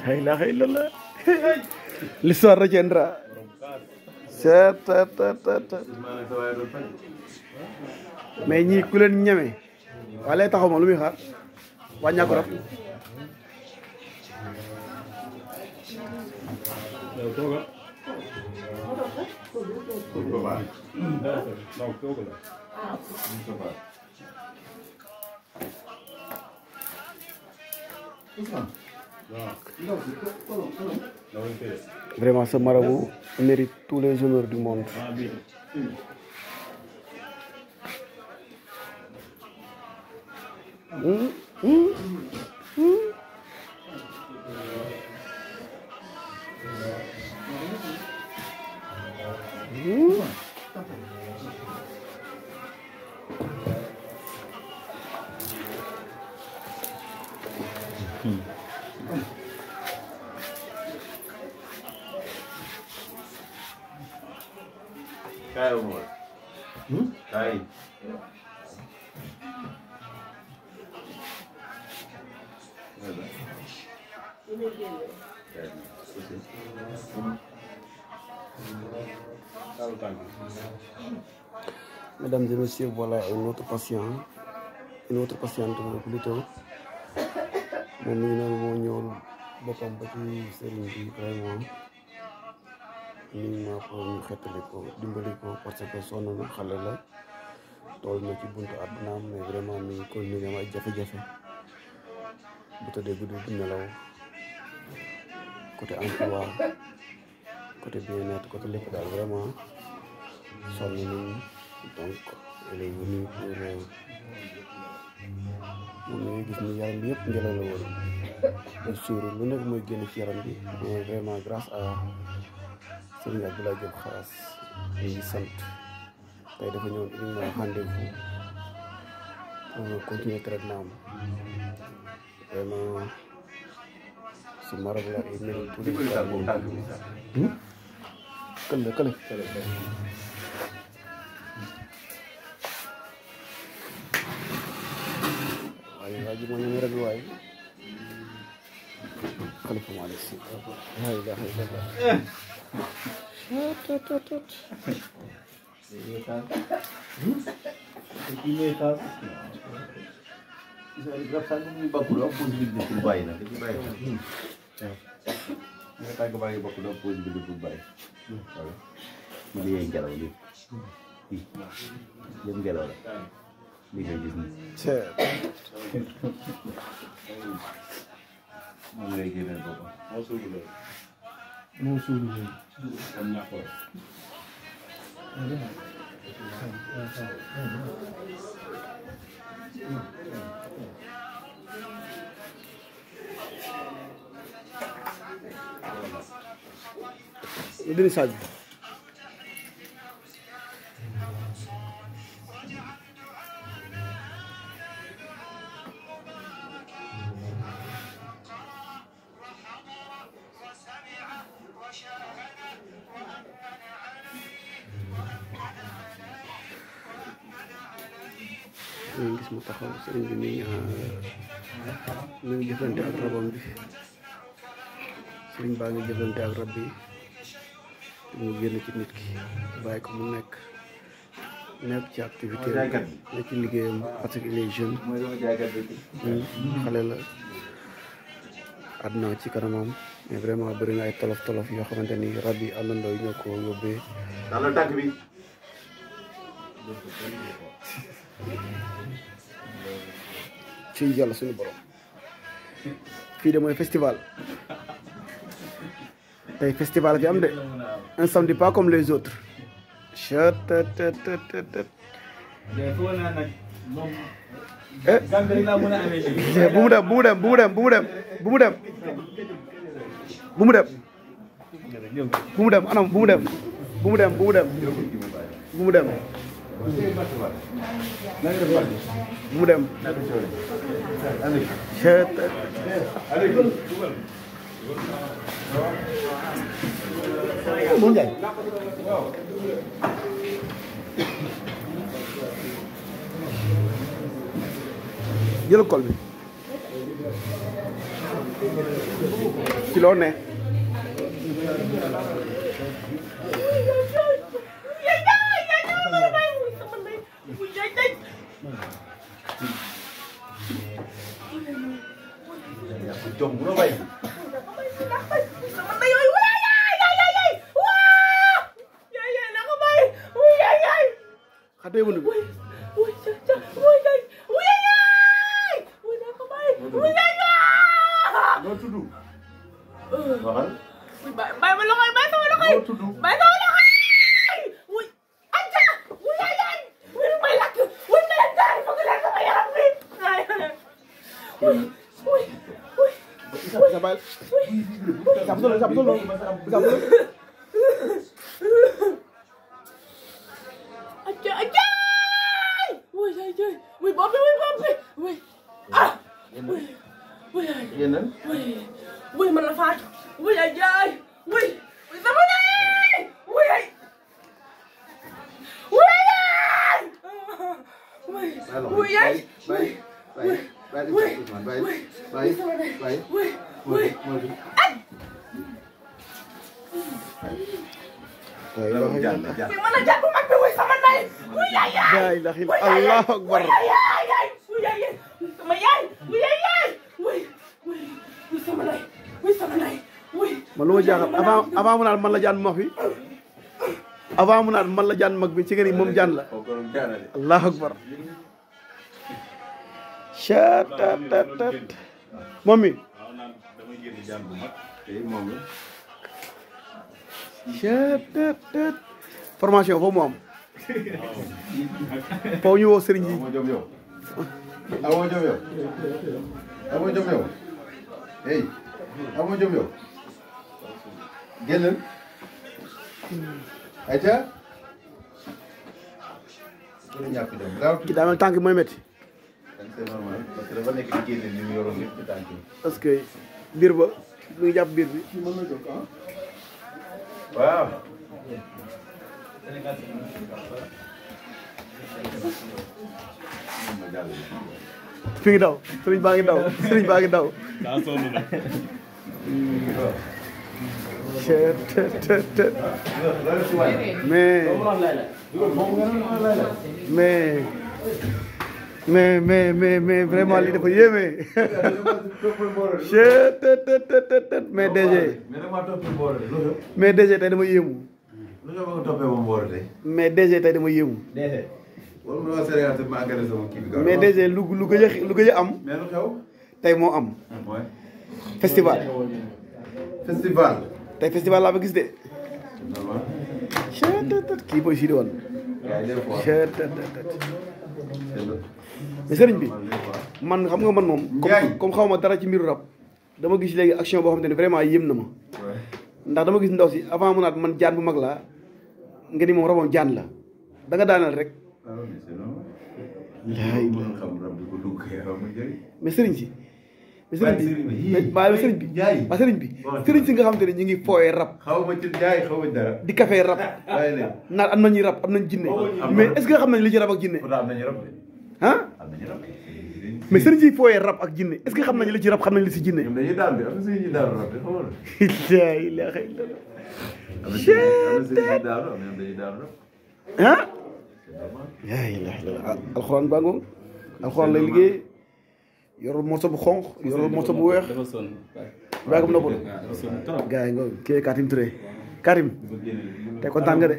la ilaha illallah. L'histoire retiendra. Mais ñii ku leen ñeme wala taxaw ma lu muy xaar wàññaa ko rab. Vraiment, ce marabout mérite tous les honneurs du monde. Kaay Omar. Kaay. Mesdames et messieurs, voilà une autre patiente plutôt. Moom mi ngi noonu moo ñëwul boppam ba ci sëriñ bi vraiment nii naa ko ñu xettali ko dimbali ko parce que sonn na xale la tool na ci buntu àddunaam mais vraiment mi ngi koy am ay jafe-jafe bu tëddee guddi du nelaw côté emploi côté bien-être côté lépp daal vraiment sonn nañ donc elle est venue pour moom ngay gis ni yaram bi yëpp ngelaw la woon muy suuru lu nekk mooy génn ci yaram bi mais vraiment grâce à Preuve Abdoulaye Diop KHASS ñu ngi sant tey dafa ñëwoon uniquement rendez-vous pour continuer traitement am vraiment ce marabout là il mérite tous les kële waaye ji moo ñëw rek waaye Khalifa Malick Sy la ilaha illallah Dindi Sadio ñu gis mu taxaw sëriñ bi mi ngi jëflante ak rabam bi sëriñ baa ngi jëflante ak rab bi mu génn ci nit ki bàyyi ko mu nekk ci activité nekk ci liggéeyam parce que il est jeune xale la àdduna ci kanamam mais vraiment bëri na ay tolof yoo xamante ni rab yi àndandoo yi ñoo ko yóbbee dalal tànk bi ci yàlla suñu borom fii de mooy festival tey festival fi am de un samedi pas comme les autres bu mu dem anam bu mu dem jël kol bi ci loo ne chồng nó bay xate wonu nó tudu waxal bay ma loxoy bay sama loxoy nó tudu bay sama loxoy wuy anja wuy ay wuy may lakk wuy may daal fa la sama yaram bi wuy sabal sabdolo anja wuy ay wuy bobbi wuy ah wuy yeneen wuy man la faat wuy ay jaay wuy sama day wuy ay wuy ay mana jàpp mag bi wuy sama day wuy ay la ilaha illallah allahu akbar wuy ay sama yaay wuy ay wuy sama day wuy sama day wuy man lu ma jaaxal avant mu naan man la jaan mag bi avant mu naan man la jaan mag bi ci ngeen moom jaan la allahu akbar chat moom mi chat formation foofu mu am foofu ñu woo sëriñ yi amoo jom yow hey amoo jom yow génnal ayca ñàkk jom gaaw ki daa mel tànk mooy métti c'est normal parce que dafa nekk di génne li mu yoroon lépp ci tànk yi parce que biir ba lu ngi jàpp biir bi mën na jóg waaw fi ngi daw sëriñ baa ngi daw sëriñ baa ngi daw mais vraiment lii dafa yéeme mais DG tey dama yéemu mais DG tey dama yéemu mais DG lu gëj a am tey moo am festival tey festival laa ba gis de kii mooy Sidi Wane mais sëriñ bi man xam nga man moom comme xaw ma dara ci mbiru rab dama gis léegi action boo xam te ne vraiment yéem na ma ndax dama gis ndaw si avant mu naat man jaan bu mag laa nga ni moom rabam jaan la da nga daanal rek mais sëriñ si mais sëriñ bi sëriñ si nga xam te ne ñu ngi fooyee rab xaw ma ci jaay xaw ma dara di café rab naan am nañuy rab am nañ jinne mais est-ce que xam nañ li ci rab ak jinne ah mais sëriñ si fooyee rab ak jinne est-ce que xam nañ li ci rab xam nañ li si jinne ñoom dañuy daan bi am na sëriñ daan rab de xamal la ilaha illallah ah la ilaha illallah alxuraan baa ngoog alxuraan lay liggéey yorul morso bu xonq yorul morso bu weex baa ko noppal gars yi ngoog kii Katim Touré Karim tey kontaan nga de